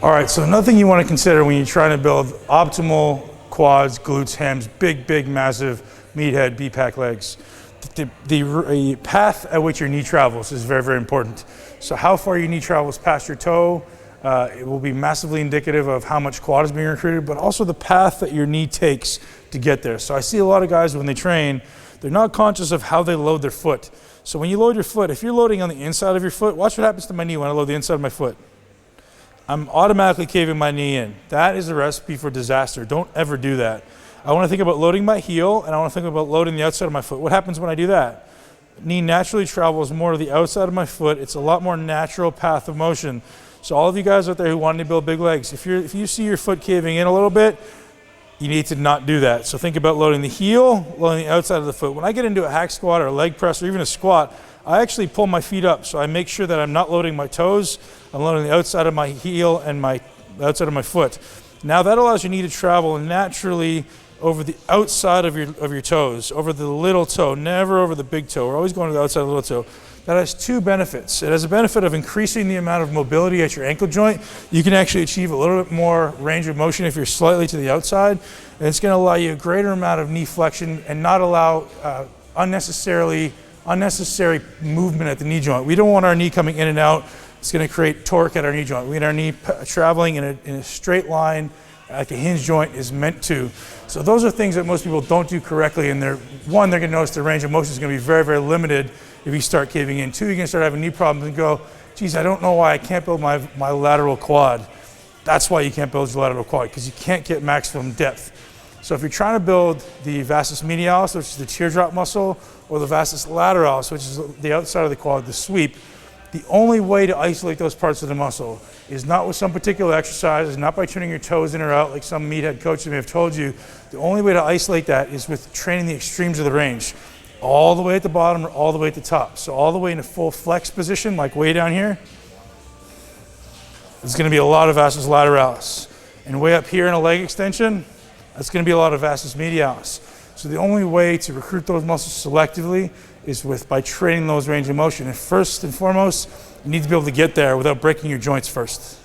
All right, so another thing you want to consider when you're trying to build optimal quads, glutes, hams, big, massive meathead, B-pack legs. The path at which your knee travels is very, very important. So how far your knee travels past your toe, it will be massively indicative of how much quad is being recruited, but also the path that your knee takes to get there. So I see a lot of guys when they train, they're not conscious of how they load their foot. So when you load your foot, if you're loading on the inside of your foot, watch what happens to my knee when I load the inside of my foot. I'm automatically caving my knee in. That is a recipe for disaster. Don't ever do that. I want to think about loading my heel, and I want to think about loading the outside of my foot. What happens when I do that? Knee naturally travels more to the outside of my foot. It's a lot more natural path of motion. So all of you guys out there who want to build big legs, if you see your foot caving in a little bit, you need to not do that. So think about loading the heel, loading the outside of the foot. When I get into a hack squat or a leg press or even a squat, I actually pull my feet up. So I make sure that I'm not loading my toes. I'm loading the outside of my heel and the outside of my foot. Now that allows your knee to travel naturally over the outside of your toes, over the little toe, never over the big toe. We're always going to the outside of the little toe. That has two benefits. It has a benefit of increasing the amount of mobility at your ankle joint. You can actually achieve a little bit more range of motion if you're slightly to the outside. And it's going to allow you a greater amount of knee flexion and not allow unnecessary movement at the knee joint. We don't want our knee coming in and out. It's going to create torque at our knee joint. We need our knee traveling in a straight line like a hinge joint is meant to. So those are things that most people don't do correctly, and they're going to notice the range of motion is going to be very, very limited if you start caving in. Two, you're going to start having knee problems and go, geez, I don't know why I can't build my lateral quad. That's why you can't build your lateral quad, because you can't get maximum depth. So if you're trying to build the vastus medialis, which is the teardrop muscle, or the vastus lateralis, which is the outside of the quad, the sweep, the only way to isolate those parts of the muscle is not with some particular exercise, is not by turning your toes in or out like some meathead coach may have told you. The only way to isolate that is with training the extremes of the range. All the way at the bottom or all the way at the top. So all the way in a full flex position, like way down here, there's gonna be a lot of vastus lateralis. And way up here in a leg extension, that's gonna be a lot of vastus medialis. So the only way to recruit those muscles selectively is by training those range of motion. And first and foremost, you need to be able to get there without breaking your joints first.